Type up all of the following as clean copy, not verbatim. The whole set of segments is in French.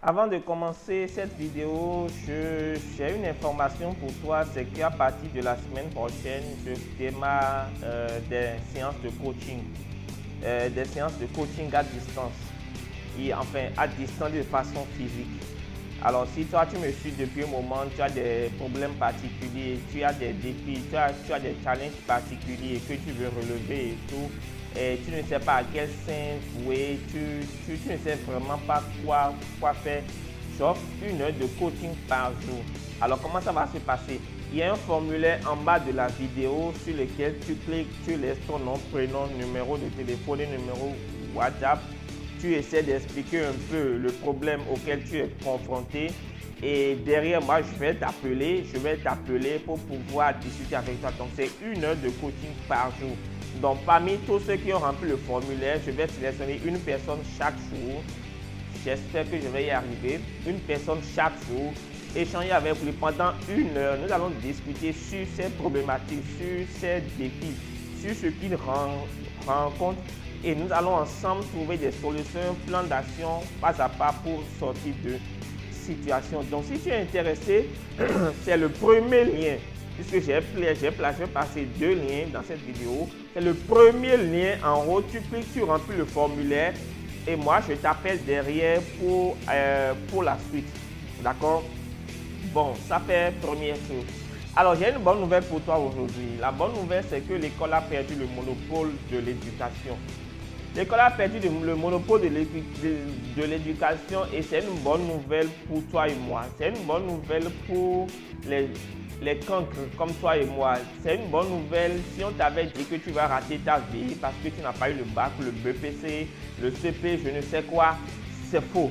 Avant de commencer cette vidéo, j'ai une information pour toi, c'est qu'à partir de la semaine prochaine, je démarre des séances de coaching à distance, et enfin à distance de façon physique. Alors si toi tu me suis depuis un moment, tu as des problèmes particuliers, tu as des défis, tu as des challenges particuliers que tu veux relever et tout, et tu ne sais pas à quel sens vouer, tu ne sais vraiment pas quoi faire, j'offre 1 heure de coaching par jour. Alors comment ça va se passer? Il y a un formulaire en bas de la vidéo sur lequel tu cliques, tu laisses ton nom, prénom, numéro de téléphone et numéro WhatsApp. Tu essaies d'expliquer un peu le problème auquel tu es confronté et derrière moi, je vais t'appeler pour pouvoir discuter avec toi. Donc, c'est 1 heure de coaching par jour. Donc, parmi tous ceux qui ont rempli le formulaire, je vais sélectionner une personne chaque jour. J'espère que je vais y arriver. Une personne chaque jour. Échanger avec lui pendant 1 heure. Nous allons discuter sur ces problématiques, sur ces défis, sur ce qu'il rencontre. Et nous allons ensemble trouver des solutions, un plan d'action pas à pas pour sortir de situation. Donc, si tu es intéressé, c'est le premier lien, puisque j'ai passé 2 liens dans cette vidéo. C'est le premier lien en haut. Tu cliques, tu remplis le formulaire et moi, je t'appelle derrière pour la suite. D'accord? Bon, ça fait première chose. Alors, j'ai une bonne nouvelle pour toi aujourd'hui. La bonne nouvelle, c'est que l'école a perdu le monopole de l'éducation. L'école a perdu le monopole de l'éducation et c'est une bonne nouvelle pour toi et moi. C'est une bonne nouvelle pour les cancres comme toi et moi. C'est une bonne nouvelle si on t'avait dit que tu vas rater ta vie parce que tu n'as pas eu le bac, le BPC, le CP, je ne sais quoi. C'est faux.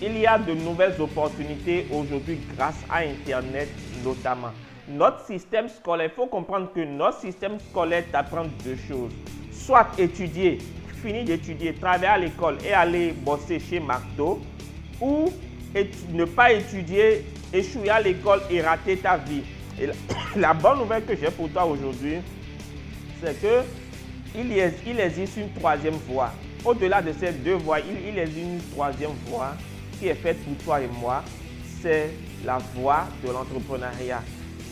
Il y a de nouvelles opportunités aujourd'hui grâce à Internet notamment. Notre système scolaire, il faut comprendre que notre système scolaire t'apprend 2 choses. Soit étudier, finir d'étudier, travailler à l'école et aller bosser chez McDo, ou ne pas étudier, échouer à l'école et rater ta vie. Et la bonne nouvelle que j'ai pour toi aujourd'hui, c'est qu'il existe une 3e voie. Au-delà de ces 2 voies, il existe une 3e voie qui est faite pour toi et moi, c'est la voie de l'entrepreneuriat.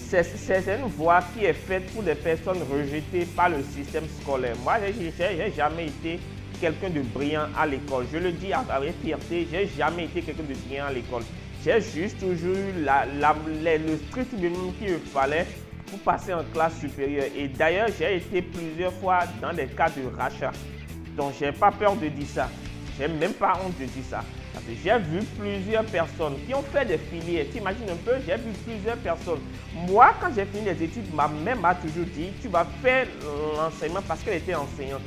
C'est une voie qui est faite pour des personnes rejetées par le système scolaire. Moi, je n'ai jamais été quelqu'un de brillant à l'école. Je le dis avec fierté, je n'ai jamais été quelqu'un de brillant à l'école. J'ai juste toujours eu le strict minimum qu'il fallait pour passer en classe supérieure. Et d'ailleurs, j'ai été plusieurs fois dans des cas de rachat. Donc, je n'ai pas peur de dire ça. Je n'ai même pas honte de dire ça. Parce que j'ai vu plusieurs personnes qui ont fait des filières. Tu imagines un peu, j'ai vu plusieurs personnes. Moi, quand j'ai fini les études, ma mère m'a toujours dit, tu vas faire l'enseignement parce qu'elle était enseignante.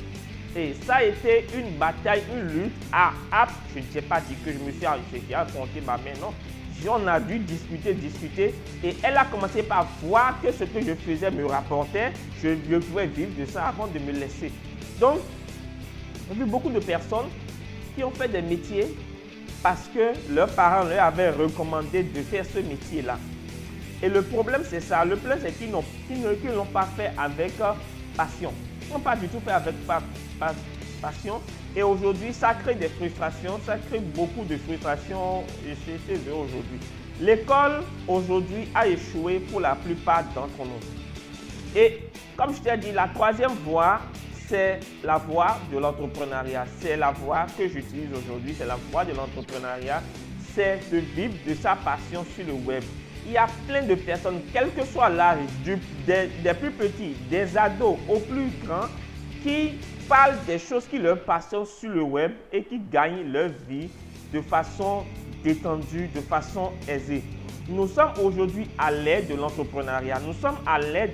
Et ça a été une bataille, une lutte je ne sais pas dit que je me suis affronté ma mère, non. On a dû discuter et elle a commencé par voir que ce que je faisais me rapportait. Je pouvais vivre de ça avant de me laisser. Donc, j'ai vu beaucoup de personnes qui ont fait des métiers parce que leurs parents leur avaient recommandé de faire ce métier-là. Et le problème, c'est ça. Le problème, c'est qu'ils ne l'ont pas fait avec passion. Ils n'ont pas du tout fait avec passion. Et aujourd'hui, ça crée des frustrations. Ça crée beaucoup de frustrations chez eux aujourd'hui. L'école, aujourd'hui, a échoué pour la plupart d'entre nous. Et comme je t'ai dit, la 3e voie, c'est la voie de l'entrepreneuriat. C'est la voie que j'utilise aujourd'hui. C'est la voie de l'entrepreneuriat. C'est de vivre de sa passion sur le web. Il y a plein de personnes, quel que soit l'âge, des plus petits, des ados aux plus grands, qui parlent des choses qui leur passionnent sur le web et qui gagnent leur vie de façon détendue, de façon aisée. Nous sommes aujourd'hui à l'ère de l'entrepreneuriat. Nous sommes à l'ère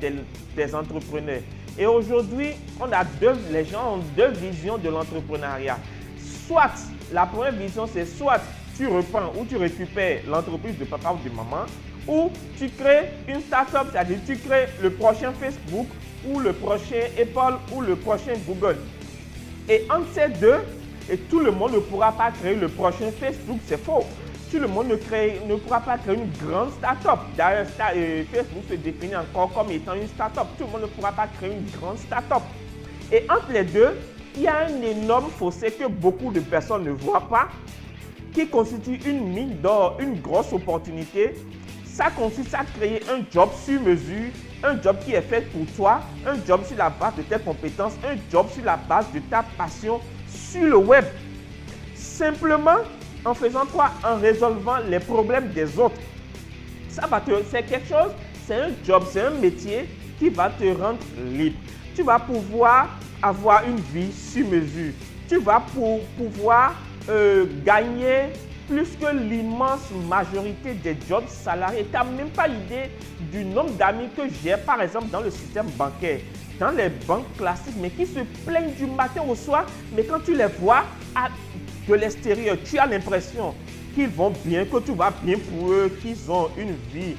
des entrepreneurs. Et aujourd'hui, les gens ont 2 visions de l'entrepreneuriat. Soit, la première vision, c'est soit tu reprends ou tu récupères l'entreprise de papa ou de maman, ou tu crées une start-up, c'est-à-dire tu crées le prochain Facebook, ou le prochain Apple, ou le prochain Google. Et entre ces 2, et tout le monde ne pourra pas créer le prochain Facebook, c'est faux. Tout le monde ne pourra pas créer une grande start-up. D'ailleurs, Facebook se définit encore comme étant une start-up. Tout le monde ne pourra pas créer une grande start-up. Et entre les 2, il y a un énorme fossé que beaucoup de personnes ne voient pas. qui constitue une mine d'or, une grosse opportunité. Ça consiste à créer un job sur mesure, un job qui est fait pour toi, un job sur la base de tes compétences, un job sur la base de ta passion sur le web. Simplement en faisant quoi? En résolvant les problèmes des autres. C'est quelque chose, c'est un job, c'est un métier qui va te rendre libre. Tu vas pouvoir avoir une vie sur mesure. Tu vas pouvoir gagner plus que l'immense majorité des jobs salariés. Tu n'as même pas idée du nombre d'amis que j'ai, par exemple, dans le système bancaire, dans les banques classiques, mais qui se plaignent du matin au soir. Mais quand tu les vois de l'extérieur, tu as l'impression qu'ils vont bien, que tout va bien pour eux, qu'ils ont une vie.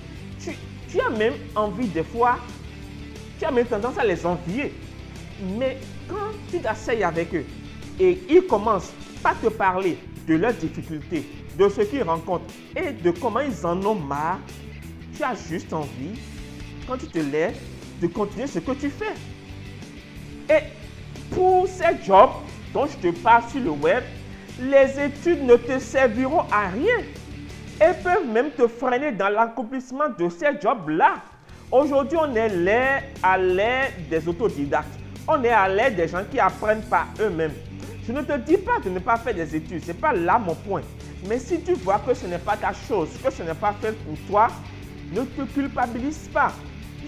Tu as même envie des fois, tu as même tendance à les envier. Mais quand tu t'asseyes avec eux et ils commencent par te parler de leurs difficultés, de ce qu'ils rencontrent et de comment ils en ont marre, tu as juste envie, quand tu te lèves, de continuer ce que tu fais. Et pour ces jobs dont je te parle sur le web, les études ne te serviront à rien et peuvent même te freiner dans l'accomplissement de ces jobs-là. Aujourd'hui, on est à l'ère des autodidactes. On est à l'ère des gens qui apprennent par eux-mêmes. Je ne te dis pas de ne pas faire des études, ce n'est pas là mon point. Mais si tu vois que ce n'est pas ta chose, que ce n'est pas fait pour toi, ne te culpabilise pas.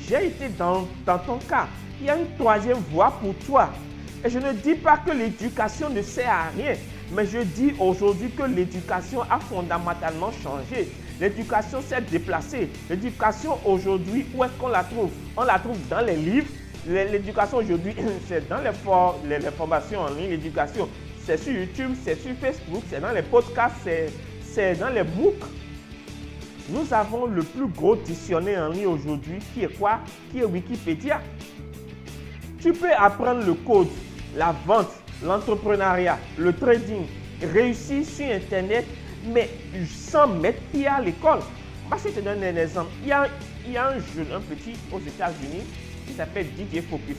J'ai été dans ton cas. Il y a une troisième voie pour toi. Et je ne dis pas que l'éducation ne sert à rien, mais je dis aujourd'hui que l'éducation a fondamentalement changé. L'éducation s'est déplacée. L'éducation aujourd'hui, où est-ce qu'on la trouve? On la trouve dans les livres. L'éducation aujourd'hui, c'est dans les formations en ligne. L'éducation, c'est sur YouTube, c'est sur Facebook, c'est dans les podcasts, c'est dans les MOOC. Nous avons le plus gros dictionnaire en ligne aujourd'hui qui est quoi? Qui est Wikipédia. Tu peux apprendre le code, la vente, l'entrepreneuriat, le trading, réussir sur Internet, mais sans mettre pied à l'école. Moi, je te donne un exemple. Il y a un jeune, un petit aux États-Unis qui s'appelle DJ Focus.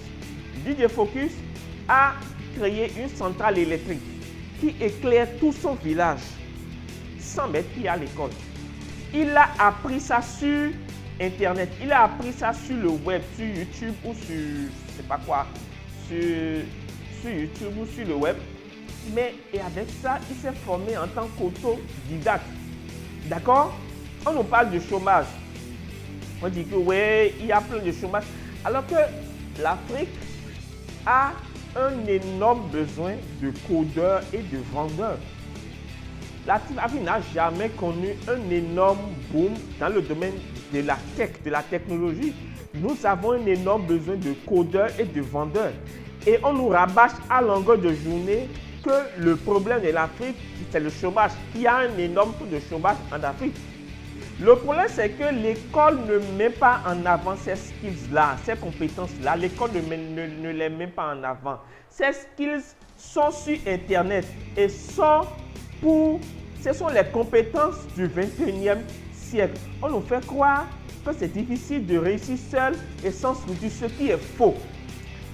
DJ Focus a créé une centrale électrique qui éclaire tout son village sans mettre pied à l'école. Il a appris ça sur Internet, il a appris ça sur le web, sur YouTube ou sur, je sais pas quoi, sur YouTube ou sur le web. Mais et avec ça, il s'est formé en tant qu'autodidacte. D'accord? On nous parle de chômage. On dit que oui, il y a plein de chômage. Alors que l'Afrique a un énorme besoin de codeurs et de vendeurs. L'Afrique n'a jamais connu un énorme boom dans le domaine de la tech, de la technologie. Nous avons un énorme besoin de codeurs et de vendeurs. Et on nous rabâche à longueur de journée que le problème de l'Afrique, c'est le chômage. Il y a un énorme taux de chômage en Afrique. Le problème, c'est que l'école ne met pas en avant ces skills-là, ces compétences-là. L'école ne les met pas en avant. Ces skills sont sur Internet et ce sont les compétences du 21e siècle. On nous fait croire que c'est difficile de réussir seul et sans structure, ce qui est faux.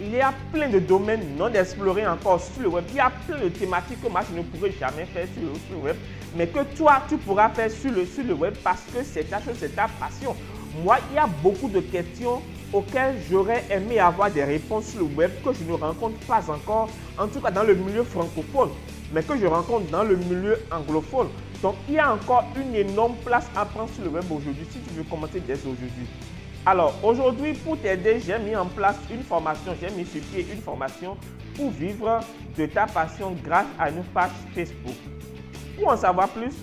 Il y a plein de domaines non explorés encore sur le web. Il y a plein de thématiques que moi je ne pourrais jamais faire sur le web, mais que toi tu pourras faire sur le web parce que c'est ta chose, c'est ta passion. Moi, il y a beaucoup de questions auxquelles j'aurais aimé avoir des réponses sur le web que je ne rencontre pas encore, en tout cas dans le milieu francophone, mais que je rencontre dans le milieu anglophone. Donc, il y a encore une énorme place à prendre sur le web aujourd'hui si tu veux commencer dès aujourd'hui. Alors, aujourd'hui, pour t'aider, j'ai mis en place une formation, j'ai mis sur pied une formation pour vivre de ta passion grâce à une page Facebook. Pour en savoir plus,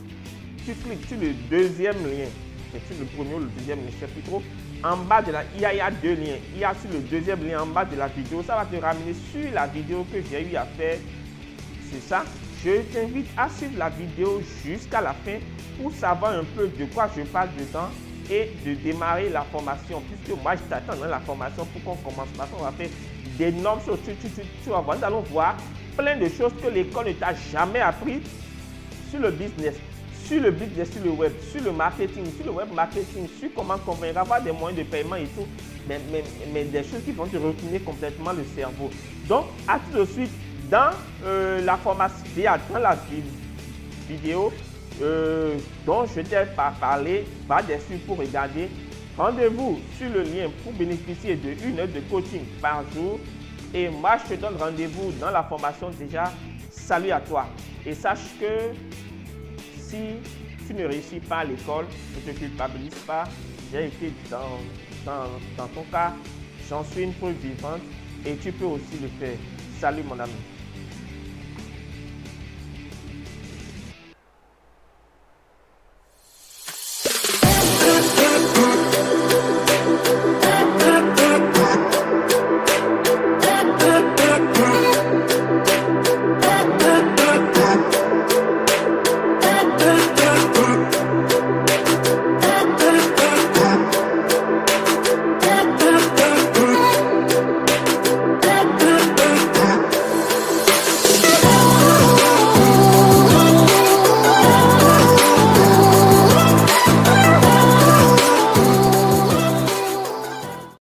tu cliques sur le deuxième lien. C'est sur le premier ou le deuxième lien, je ne sais plus trop. En bas il y a deux liens. Il y a sur le deuxième lien en bas de la vidéo. Ça va te ramener sur la vidéo que j'ai eu à faire. C'est ça. Je t'invite à suivre la vidéo jusqu'à la fin pour savoir un peu de quoi je parle dedans et de démarrer la formation. Puisque moi, je t'attends dans la formation pour qu'on commence. Parce qu'on va faire d'énormes choses. Tu vas voir, nous allons voir plein de choses que l'école ne t'a jamais appris sur le business. Sur le sur le web, sur le marketing, sur le web marketing, sur comment convaincre, avoir des moyens de paiement et tout, mais des choses qui vont te retourner complètement le cerveau. Donc, à tout de suite, dans la formation, dans la vidéo, dont je t'ai parlé, va dessus pour regarder. Rendez-vous sur le lien pour bénéficier de 1 heure de coaching par jour. Et moi, je te donne rendez-vous dans la formation déjà. Salut à toi. Et sache que si tu ne réussis pas à l'école, ne te culpabilise pas. J'ai été dans ton cas, j'en suis une preuve vivante et tu peux aussi le faire. Salut mon ami.